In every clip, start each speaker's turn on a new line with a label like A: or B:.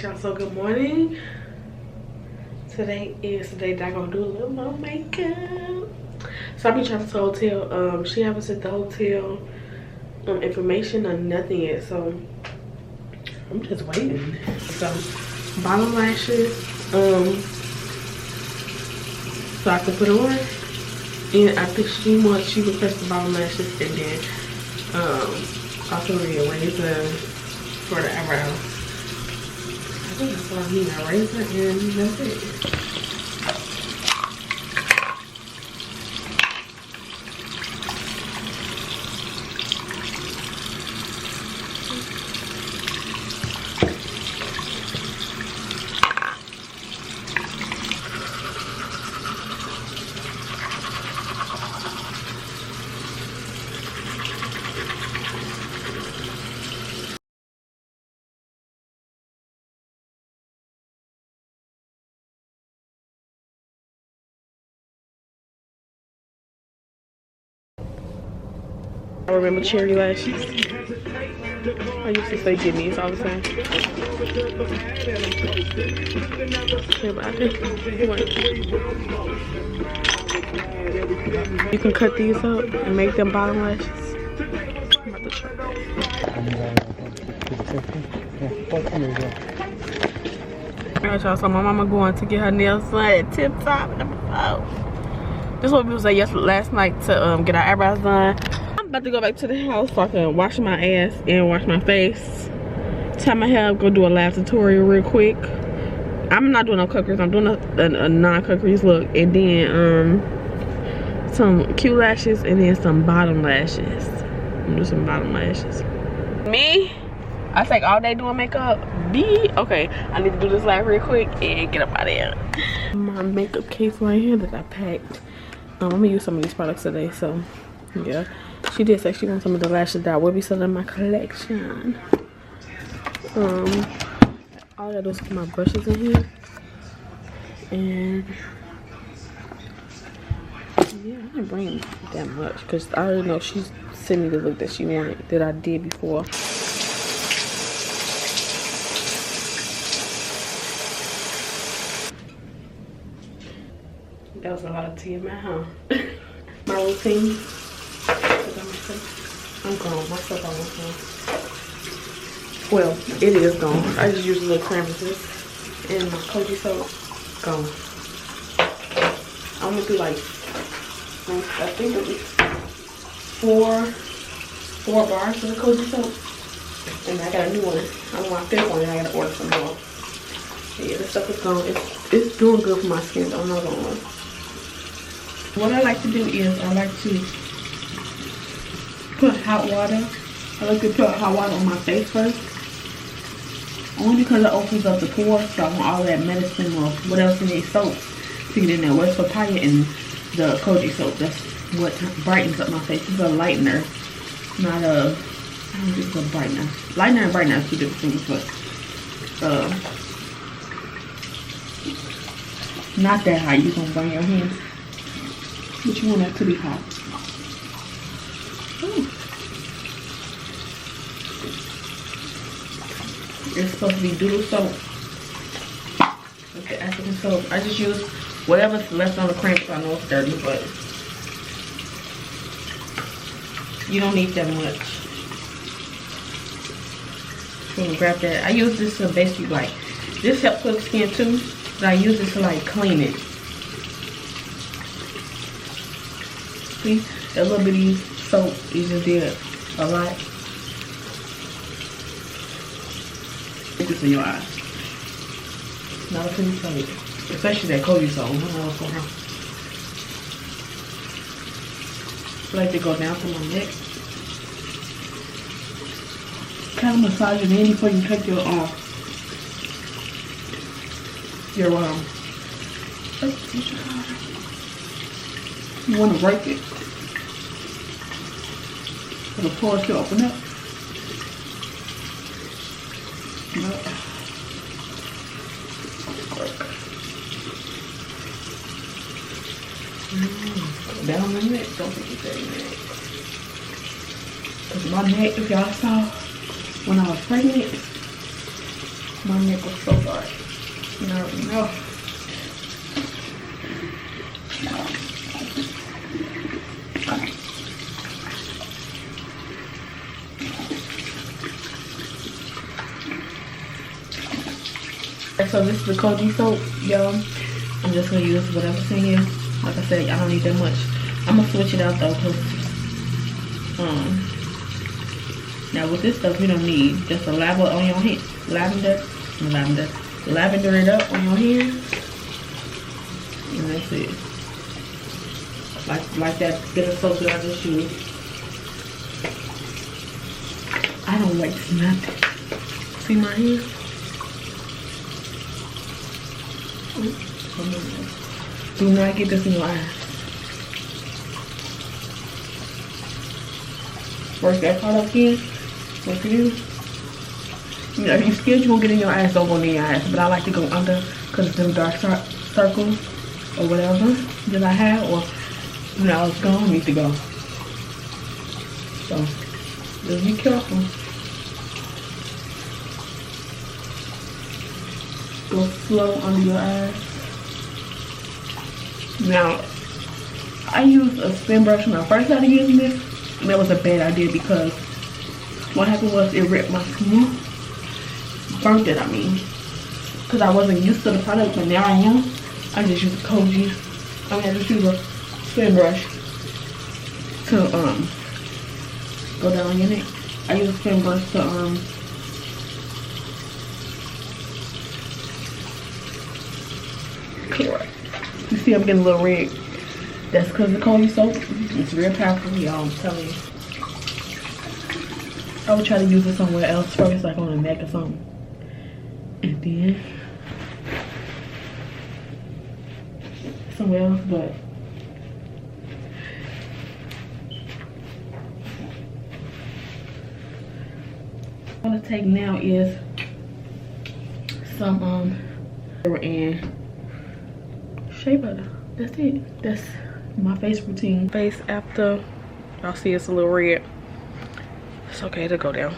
A: y'all. So good morning. Today is the day that I'm gonna do a little more makeup. So I've been trying to the hotel. She haven't sent the hotel information or nothing yet, so I'm just waiting. So bottom lashes, so I can put on. And I think she requested bottom lashes, and then also the eraser for the eyebrows. I think that's what I need, a razor, and that's it. I remember cherry lashes. I used to say give me, it's all the same. You can cut these up and make them bottom lashes. I'm about to try that. Alright y'all, so my mama going to get her nails done at Tip Top number 4. This is what we was at last night to get our eyebrows done. I'm about to go back to the house so I can wash my ass and wash my face. Tie my hair up, go do a live tutorial real quick. I'm not doing no cut crease, I'm doing a non-cut crease look. And then some cute lashes and then some bottom lashes. I'm gonna do some bottom lashes. Me, I take all day doing makeup. Okay, I need to do this live real quick and get up out of here. My makeup case right here that I packed. I'm gonna use some of these products today, so yeah. She did say she wants some of the lashes that I will be selling in my collection. All I gotta do is put my brushes in here. And yeah, I didn't bring that much because I already know she sent me the look that she wanted that I did before. That was a lot of tea in my huh? My routine. I'm gone. My stuff almost gone. Well, it is gone. I just use a little crevices and my Koji soap. Gone. I'm gonna do like, I think it was four bars of the Koji soap. And I got a new one. I'm on my 5th one and I gotta order some more. Yeah, this stuff is gone. It's doing good for my skin, though. I'm not gonna lie. What I like to do is I like to put hot water. I like to put hot water on my face first. Only because it opens up the pores, so I want all that medicine or what else in these soaps to get in there. Where's papaya and the Koji soap? That's what brightens up my face. It's a lightener, not a. I don't think it's a brightener. Lightener and brightener are two different things, but not that hot. You're gonna burn your hands. But you want that to be hot. Ooh. It's supposed to be doodle soap. With the African soap. I just use whatever's left on the cream so I know it's dirty, but you don't need that much. So I'm gonna grab that. I use this to basically like, this helps with skin too, but I use this to like clean it. See, that little bitty soap you just did a lot. Put this in your eyes. Not a pretty soap. Especially that Koji soap. I don't know what's going on. I like to go down to my neck. Kind of massage it in before you take your you want to break it. For the pores to open up. No. Down my neck, don't forget that neck. Cause my neck, if y'all saw when I was pregnant, My neck was so dark. You already know. So this is the Koji soap, y'all. I'm just gonna use whatever's in here. Like I said, I don't need that much. I'm gonna switch it out though, cause now with this stuff you don't need just a lather on your hand, lavender it up on your hand, and that's it. Like that bit of soap that I just used. I don't waste nothing. See my hand? Do not get this in your eyes. Work that part up again. What you do? You know, if you're scared you won't get in your eyes, don't go in your eyes. But I like to go under because it's them dark circles or whatever that I have, or when I was gone, need to go. So just be careful. Go slow under your eyes. Now, I used a spin brush when I first started using this, and that was a bad idea because what happened was it ripped my skin. Burnt it, I mean. Because I wasn't used to the product, but now I am. I just use a Koji. I just use a spin brush to go down your neck. I use a spin brush to clear it. You see I'm getting a little red. That's because the Koji soap. It's real powerful, y'all, I'm telling you. I would try to use it somewhere else first, like on the neck or something. And then somewhere else, but what I'm gonna take now is some and shea butter. That's it. That's my face routine. Face after, y'all see it's a little red. It's okay to go down.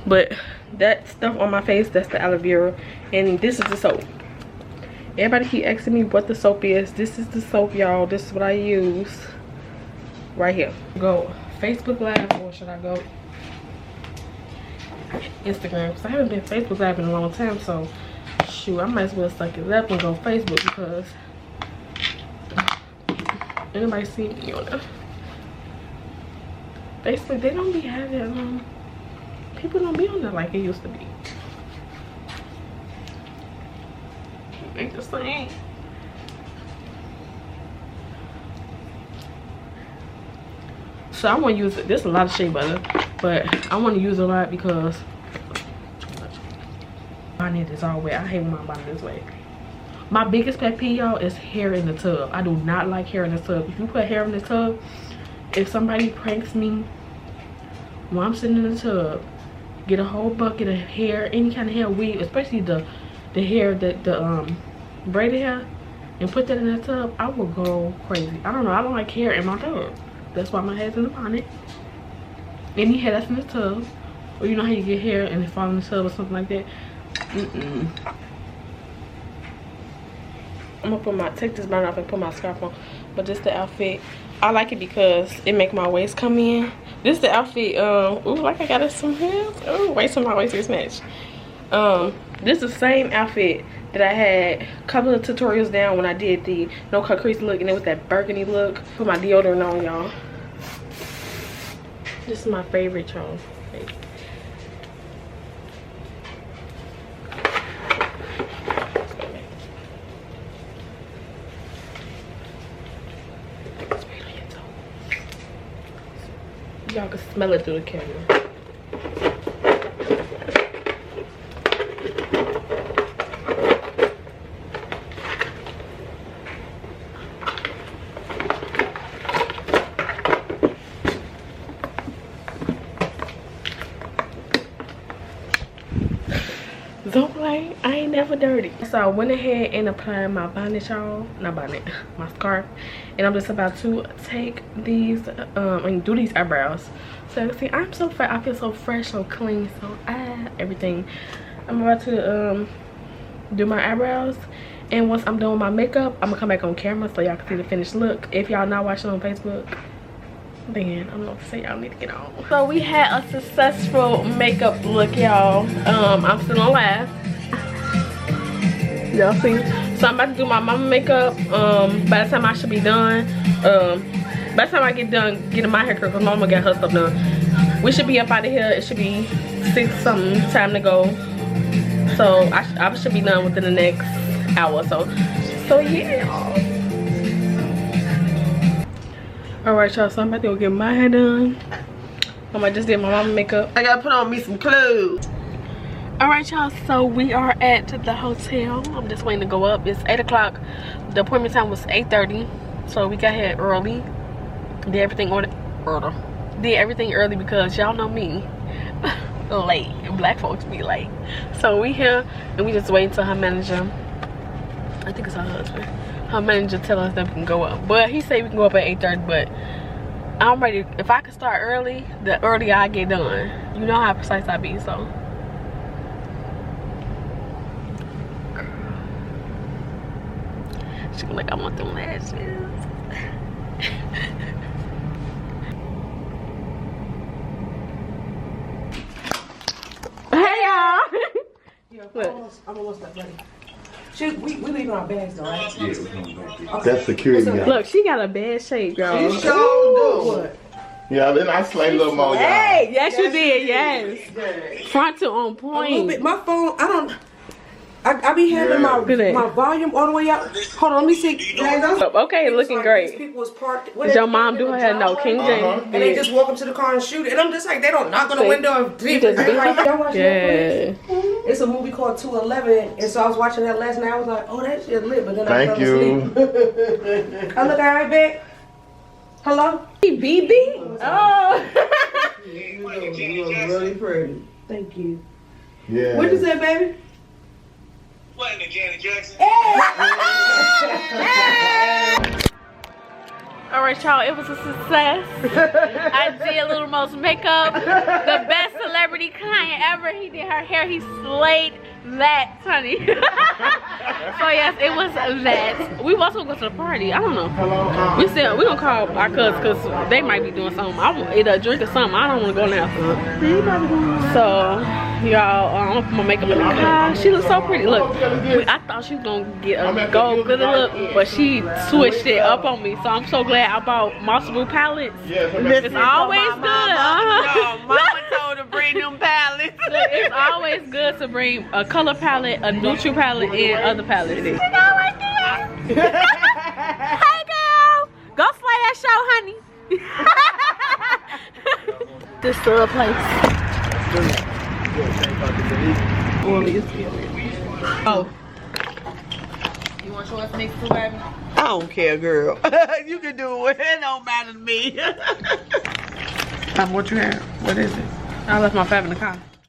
A: But that stuff on my face, that's the aloe vera, and this is the soap. Everybody keep asking me what the soap is. This is the soap, y'all. This is what I use right here. Go Facebook Live, or should I go Instagram? Because I haven't been Facebook Live in a long time, so shoot, I might as well suck it up and go Facebook because anybody see me on there. Basically, they don't be having people don't be on there like it used to be. Ain't the same. So I want to use it. There's a lot of shea butter, but I want to use a lot because my bonnet is all wet. I hate when my bonnet is wet. My biggest pet peeve, y'all, is hair in the tub. I do not like hair in the tub. If you put hair in the tub, if somebody pranks me while I'm sitting in the tub, get a whole bucket of hair, any kind of hair, weave, especially the hair that the braided hair, and put that in the tub, I will go crazy. I don't know, I don't like hair in my tub. That's why my hair's in the bonnet. Any hair that's in the tub, or you know how you get hair and it falls in the tub or something like that. I'm gonna take this bonnet off and put my scarf on. But this is the outfit. I like it because it make my waist come in. This is the outfit. Ooh, like I got some heels. Oh, waist on my waist is matched. This is the same outfit that I had a couple of tutorials down when I did the no cut crease look, and it was that burgundy look. Put my deodorant on, y'all. This is my favorite, y'all. Y'all can smell it through the camera. Don't play, I ain't never dirty. So I went ahead and applied my bonnet, y'all. Not bonnet, my scarf. And I'm just about to take these and do these eyebrows. So see, I'm so fresh. I feel so fresh, so clean, so everything. I'm about to do my eyebrows, and once I'm done with my makeup, I'm gonna come back on camera so y'all can see the finished look. If y'all not watching on Facebook, then I don't know what to say, y'all need to get on. So we had a successful makeup look, y'all. I'm still on last. Y'all see? So I'm about to do my mama makeup. By the time I should be done, by the time I get done getting my hair cut, because mama got her stuff done, we should be up out of here. It should be 6 something, time to go. So I should be done within the next hour or so. So yeah. Alright y'all, so I'm about to go get my hair done. I just did my mama makeup.
B: I gotta put on me some clothes.
A: Alright y'all, so we are at the hotel. I'm just waiting to go up. It's 8 o'clock. The appointment time was 8:30. So we got here early. Did everything early because y'all know me. Late. Black folks be late. So we here and we just waiting till her manager, I think it's her husband, her manager tell us that we can go up. But he said we can go up at 8:30, but I'm ready. If I can start early, the earlier I get done. You know how precise I be, so. She be like, I want them lashes. Hey y'all.
B: Yeah, I'm almost that ready. Shoot, we leaving our bags though, right?
C: Yeah, okay. That's security.
A: Look, she got a bad shape, girl.
B: You sure do. What?
C: Yeah, then I slayed a little more.
A: Hey, yes you did, yes. Frontal on point.
B: A little bit. My phone, I be having my volume all the way up. Hold on, let me see.
A: Okay, looking great.
B: People was parked.
A: Did your mom do her hair? No, King James.
B: And they just walk up to the car and shoot it. And I'm just like, they don't knock on the window and leave it.
A: Yeah.
B: It's a movie called 211, and so I was watching that last night. I was like, oh, that shit lit, but then I fell asleep. I look all right, babe. Hello?
A: BB? Oh.
B: You look really pretty. Thank you.
C: Yeah.
B: What you say, baby?
D: What in the Janet Jackson?
A: Alright y'all, it was a success. I did Little Most makeup. The best celebrity client ever. He did her hair. He slayed that, honey. So yes, it was that. We also go to the party. I don't know. We gonna call our cousins because they might be doing something. I want either a drink or something. I don't want to go now. So y'all, I'm gonna put my makeup in the car. She looks so pretty. Look, I thought she was gonna get a gold glitter look, but she switched it up on me. So I'm so glad I bought multiple palettes. It's always good.
B: Mama told her to bring them palettes.
A: It's always good to bring a color palette, a neutral palette, and other palettes. Hey girl, go slay that show, honey. This little place.
B: Oh.
A: You want to show us next to baby?
B: I don't care, girl. You can do it. It don't matter to me. What you have? What is it?
A: I left my fab in the car.